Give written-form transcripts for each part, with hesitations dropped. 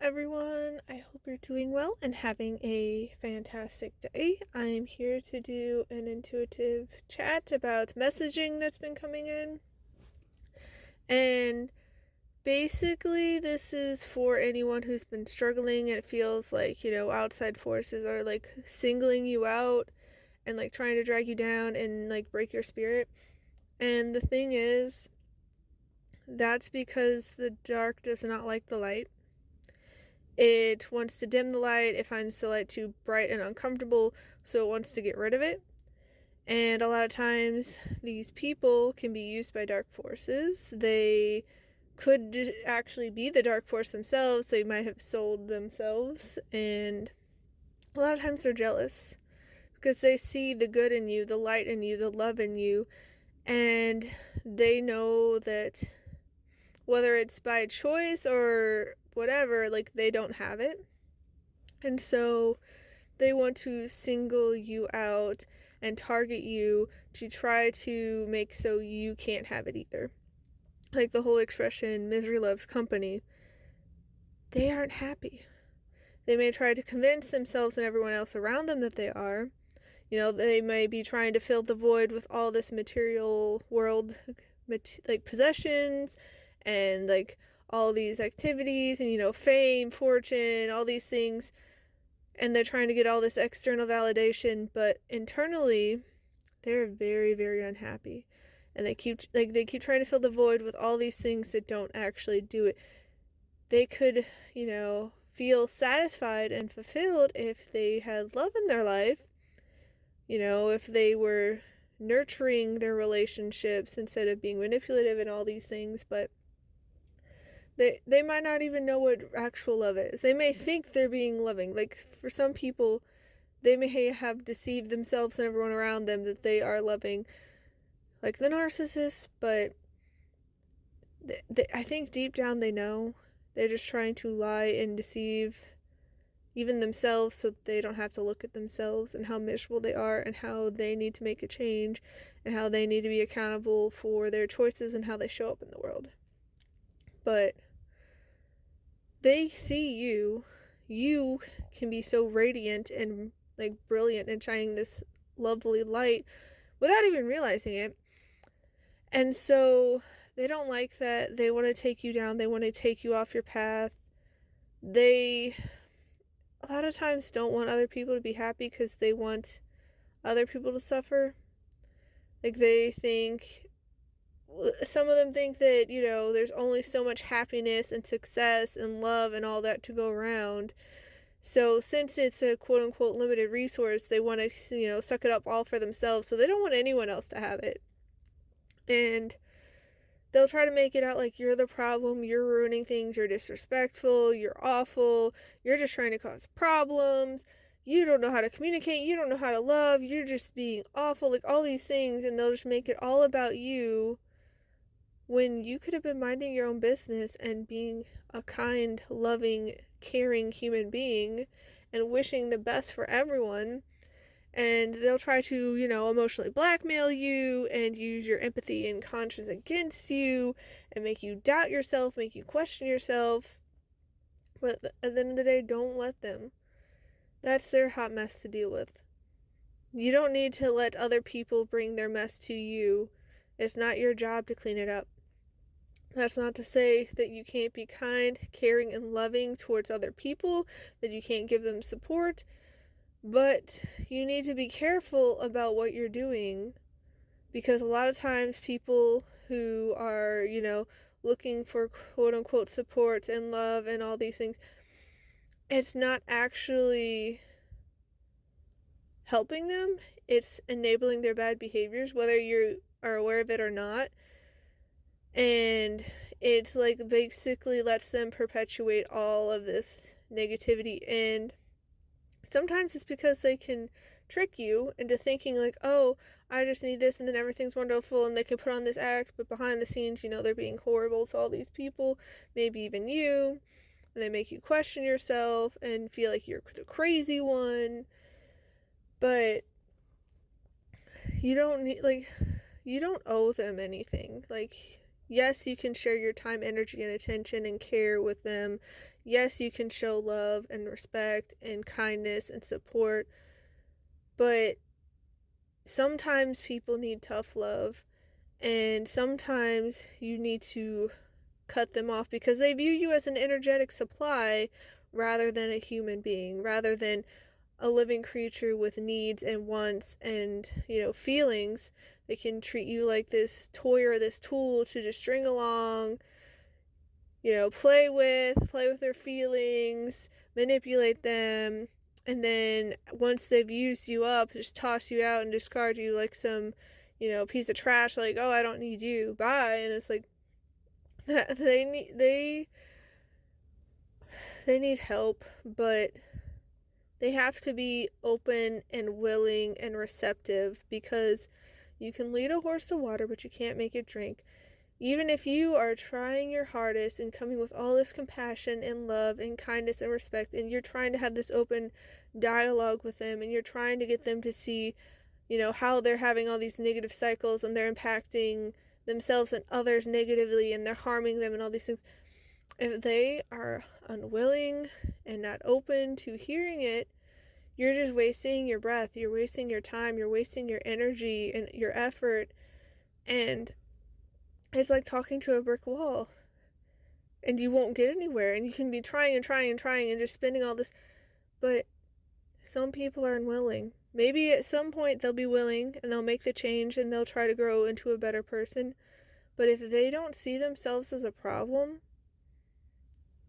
everyone. I hope you're doing well and having a fantastic day. I'm here to do an intuitive chat about messaging that's been coming in. And basically, this is for anyone who's been struggling and it feels like, outside forces are like singling you out and like trying to drag you down and like break your spirit. And the thing is, that's because the dark does not like the light. It wants to dim the light. It finds the light too bright and uncomfortable, so it wants to get rid of it. And a lot of times, these people can be used by dark forces. They could actually be the dark force themselves. They might have sold themselves. And a lot of times, they're jealous because they see the good in you, the light in you, the love in you. And they know that whether it's by choice or whatever, like, they don't have it. And so they want to single you out and target you to try to make so you can't have it either. Like the whole expression, misery loves company. They aren't happy. They may try to convince themselves and everyone else around them that they are. They may be trying to fill the void with all this material world, like possessions and like all these activities and fame, fortune, all these things, and they're trying to get all this external validation, but internally they're very, very unhappy, and they keep trying to fill the void with all these things that don't actually do it. They could feel satisfied and fulfilled if they had love in their life, if they were nurturing their relationships instead of being manipulative and all these things, but they might not even know what actual love is. They may think they're being loving. Like, for some people, they may have deceived themselves and everyone around them that they are loving, like the narcissist, but I think deep down they know. They're just trying to lie and deceive even themselves so that they don't have to look at themselves and how miserable they are and how they need to make a change and how they need to be accountable for their choices and how they show up in the world. But they see you. You can be so radiant and like brilliant and shining this lovely light without even realizing it. And so they don't like that. They want to take you down. They want to take you off your path. They a lot of times don't want other people to be happy because they want other people to suffer. Like, some of them think that, there's only so much happiness and success and love and all that to go around. So since it's a quote-unquote limited resource, they want to, suck it up all for themselves. So they don't want anyone else to have it. And they'll try to make it out like you're the problem, you're ruining things, you're disrespectful, you're awful, you're just trying to cause problems, you don't know how to communicate, you don't know how to love, you're just being awful, like all these things, and they'll just make it all about you when you could have been minding your own business and being a kind, loving, caring human being and wishing the best for everyone. And they'll try to, emotionally blackmail you and use your empathy and conscience against you and make you doubt yourself, make you question yourself. But at the end of the day, don't let them. That's their hot mess to deal with. You don't need to let other people bring their mess to you. It's not your job to clean it up. That's not to say that you can't be kind, caring, and loving towards other people, that you can't give them support. But you need to be careful about what you're doing, because a lot of times people who are, looking for quote-unquote support and love and all these things, it's not actually helping them. It's enabling their bad behaviors, whether you are aware of it or not. And it's like basically lets them perpetuate all of this negativity, and sometimes it's because they can trick you into thinking like, oh, I just need this and then everything's wonderful, and they can put on this act, but behind the scenes, they're being horrible to all these people, maybe even you, and they make you question yourself and feel like you're the crazy one. But you don't owe them anything. Like, Yes, you can share your time, energy, and attention and care with them. Yes, you can show love and respect and kindness and support, but sometimes people need tough love, and sometimes you need to cut them off because they view you as an energetic supply rather than a human being, rather than a living creature with needs and wants and, feelings. They can treat you like this toy or this tool to just string along, play with their feelings, manipulate them, and then once they've used you up, just toss you out and discard you like some, piece of trash, like, oh, I don't need you, bye. And it's like, they need help, but they have to be open and willing and receptive, because you can lead a horse to water, but you can't make it drink. Even if you are trying your hardest and coming with all this compassion and love and kindness and respect, and you're trying to have this open dialogue with them, and you're trying to get them to see, how they're having all these negative cycles and they're impacting themselves and others negatively and they're harming them and all these things. If they are unwilling and not open to hearing it, you're just wasting your breath, you're wasting your time, you're wasting your energy and your effort, and it's like talking to a brick wall, and you won't get anywhere, and you can be trying and trying and trying and just spending all this, but some people are unwilling. Maybe at some point they'll be willing and they'll make the change and they'll try to grow into a better person, but if they don't see themselves as a problem,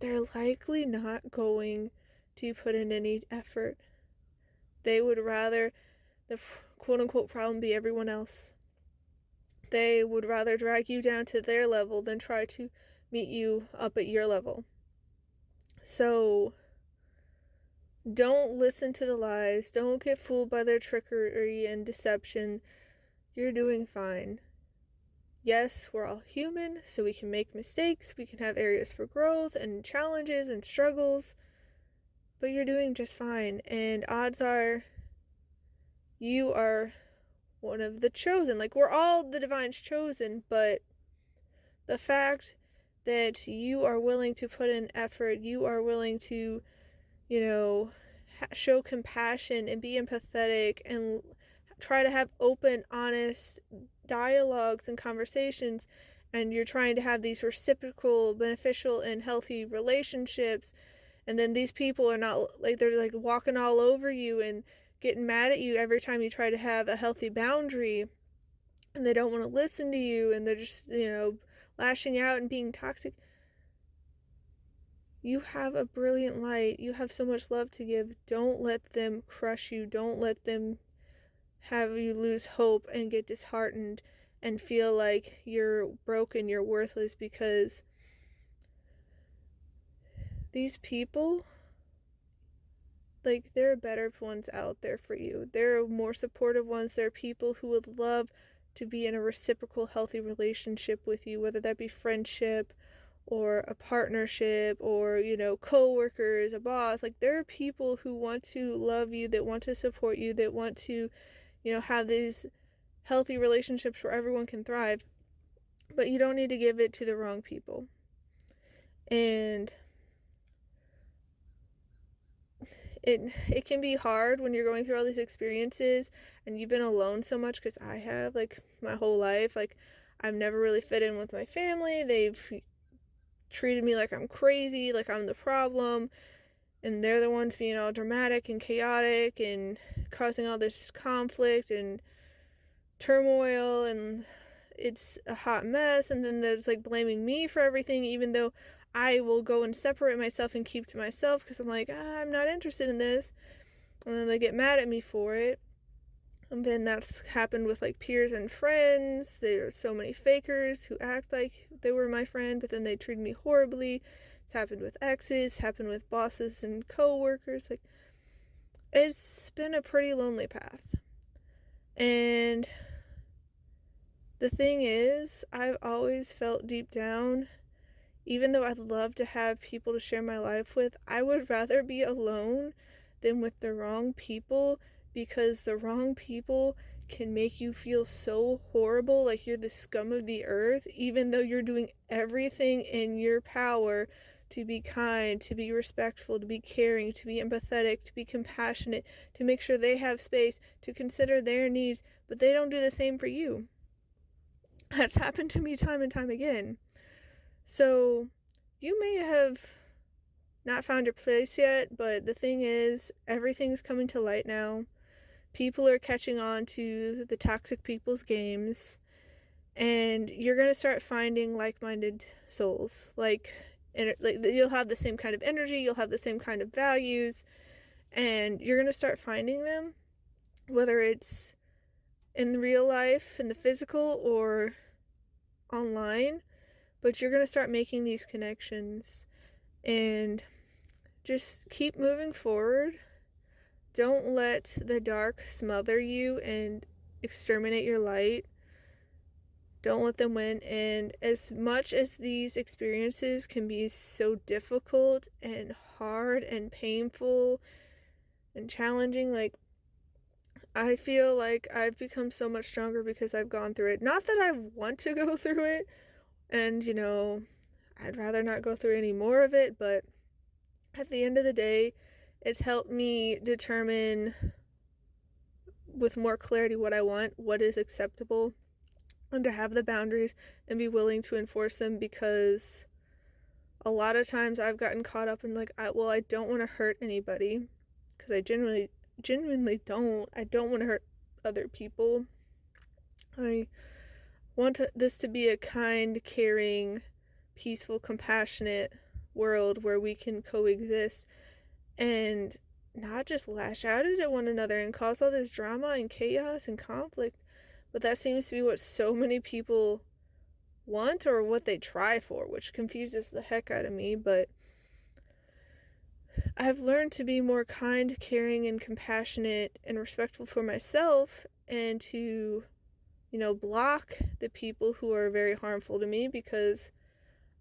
they're likely not going to put in any effort. They would rather the quote-unquote problem be everyone else. They would rather drag you down to their level than try to meet you up at your level. So don't listen to the lies. Don't get fooled by their trickery and deception. You're doing fine. Yes, we're all human, so we can make mistakes. We can have areas for growth and challenges and struggles, but you're doing just fine. And odds are you are one of the chosen. Like, we're all the divine's chosen, but the fact that you are willing to put in effort, you are willing to, show compassion and be empathetic and try to have open, honest dialogues and conversations, and you're trying to have these reciprocal, beneficial, and healthy relationships, and then these people are not, like, they're like walking all over you and getting mad at you every time you try to have a healthy boundary, and they don't want to listen to you, and they're just, lashing out and being toxic. You have a brilliant light. You have so much love to give. Don't let them crush you. Don't let them have you lose hope and get disheartened and feel like you're broken, you're worthless, because these people, like, there are better ones out there for you. There are more supportive ones. There are people who would love to be in a reciprocal, healthy relationship with you, whether that be friendship or a partnership or, co-workers, a boss. Like, there are people who want to love you, that want to support you, that want to, have these healthy relationships where everyone can thrive, but you don't need to give it to the wrong people. And it can be hard when you're going through all these experiences and you've been alone so much, because I have, like, my whole life. Like, I've never really fit in with my family. They've treated me like I'm crazy, like I'm the problem, and they're the ones being all dramatic and chaotic and causing all this conflict and turmoil, and it's a hot mess. And then there's, like, blaming me for everything, even though I will go and separate myself and keep to myself because I'm like, I'm not interested in this. And then they get mad at me for it. And then that's happened with, like, peers and friends. There are so many fakers who act like they were my friend, but then they treat me horribly. It's happened with exes, it's happened with bosses and co-workers. Like, it's been a pretty lonely path. And the thing is, I've always felt deep down, even though I'd love to have people to share my life with, I would rather be alone than with the wrong people, because the wrong people can make you feel so horrible, like you're the scum of the earth, even though you're doing everything in your power to be kind, to be respectful, to be caring, to be empathetic, to be compassionate, to make sure they have space, to consider their needs, but they don't do the same for you. That's happened to me time and time again. So you may have not found your place yet, but the thing is, everything's coming to light now. People are catching on to the toxic people's games, and you're going to start finding like-minded souls. Like, you'll have the same kind of energy, you'll have the same kind of values, and you're going to start finding them, whether it's in real life, in the physical, or online. But you're going to start making these connections, and just keep moving forward. Don't let the dark smother you and exterminate your light. Don't let them win. And as much as these experiences can be so difficult and hard and painful and challenging, like, I feel like I've become so much stronger because I've gone through it. Not that I want to go through it, and, I'd rather not go through any more of it, but at the end of the day, it's helped me determine with more clarity what I want, what is acceptable, and to have the boundaries and be willing to enforce them, because a lot of times I've gotten caught up in like, I don't want to hurt anybody, because I genuinely don't. I don't want to hurt other people. I want this to be a kind, caring, peaceful, compassionate world where we can coexist and not just lash out at one another and cause all this drama and chaos and conflict. But that seems to be what so many people want, or what they try for, which confuses the heck out of me. But I've learned to be more kind, caring, and compassionate and respectful for myself, and to, block the people who are very harmful to me, because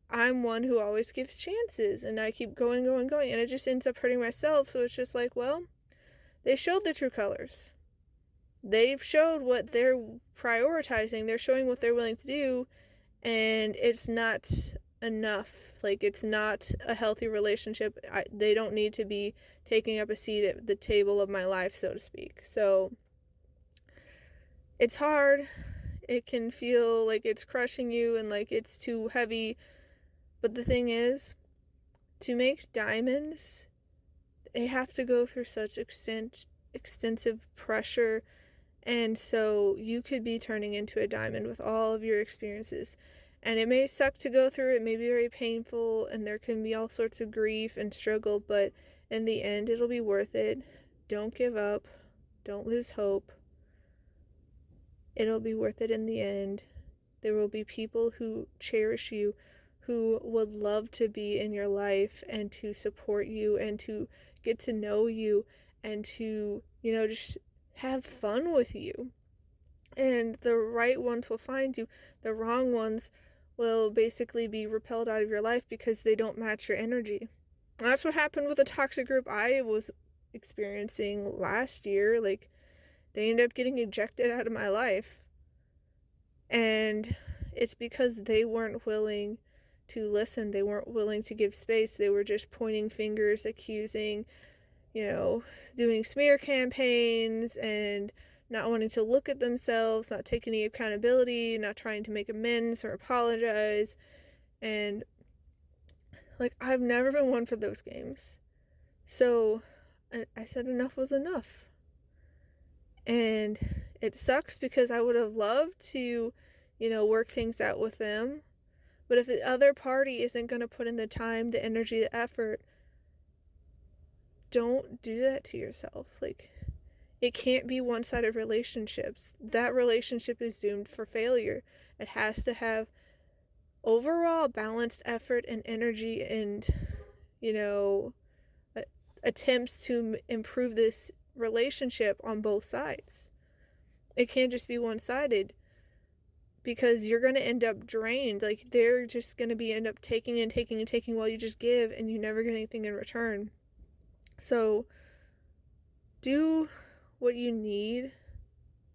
I'm one who always gives chances, and I keep going, and it just ends up hurting myself. So it's just like, well, they showed the true colors. They've showed what they're prioritizing. They're showing what they're willing to do, and it's not enough. Like, it's not a healthy relationship. They don't need to be taking up a seat at the table of my life, so to speak. So it's hard. It can feel like it's crushing you and like it's too heavy. But the thing is, to make diamonds, they have to go through such extensive pressure. And so you could be turning into a diamond with all of your experiences. And it may suck to go through, it may be very painful, and there can be all sorts of grief and struggle, but in the end, it'll be worth it. Don't give up. Don't lose hope. It'll be worth it in the end. There will be people who cherish you, who would love to be in your life and to support you and to get to know you and to, just have fun with you. And the right ones will find you. The wrong ones will basically be repelled out of your life because they don't match your energy. And that's what happened with the toxic group I was experiencing last year. Like, they ended up getting ejected out of my life. And it's because they weren't willing to listen. They weren't willing to give space. They were just pointing fingers, accusing, doing smear campaigns, and not wanting to look at themselves, not taking any accountability, not trying to make amends or apologize. And I've never been one for those games. So I said enough was enough. And it sucks because I would have loved to, work things out with them. But if the other party isn't going to put in the time, the energy, the effort, don't do that to yourself. It can't be one-sided relationships. That relationship is doomed for failure. It has to have overall balanced effort and energy and, attempts to improve this relationship on both sides. It can't just be one-sided, because you're going to end up drained. They're just going to end up taking and taking and taking while you just give, and you never get anything in return. So do what you need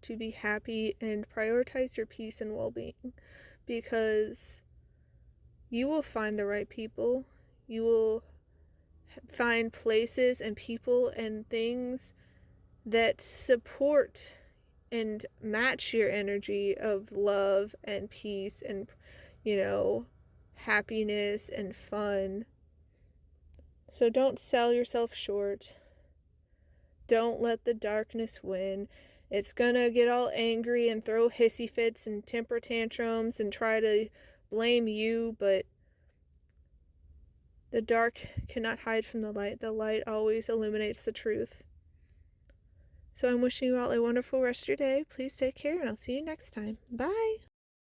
to be happy and prioritize your peace and well-being, because you will find the right people. You will find places and people and things that support and match your energy of love and peace and, happiness and fun. So don't sell yourself short. Don't let the darkness win. It's gonna get all angry and throw hissy fits and temper tantrums and try to blame you, but the dark cannot hide from the light. The light always illuminates the truth. So I'm wishing you all a wonderful rest of your day. Please take care, and I'll see you next time. Bye!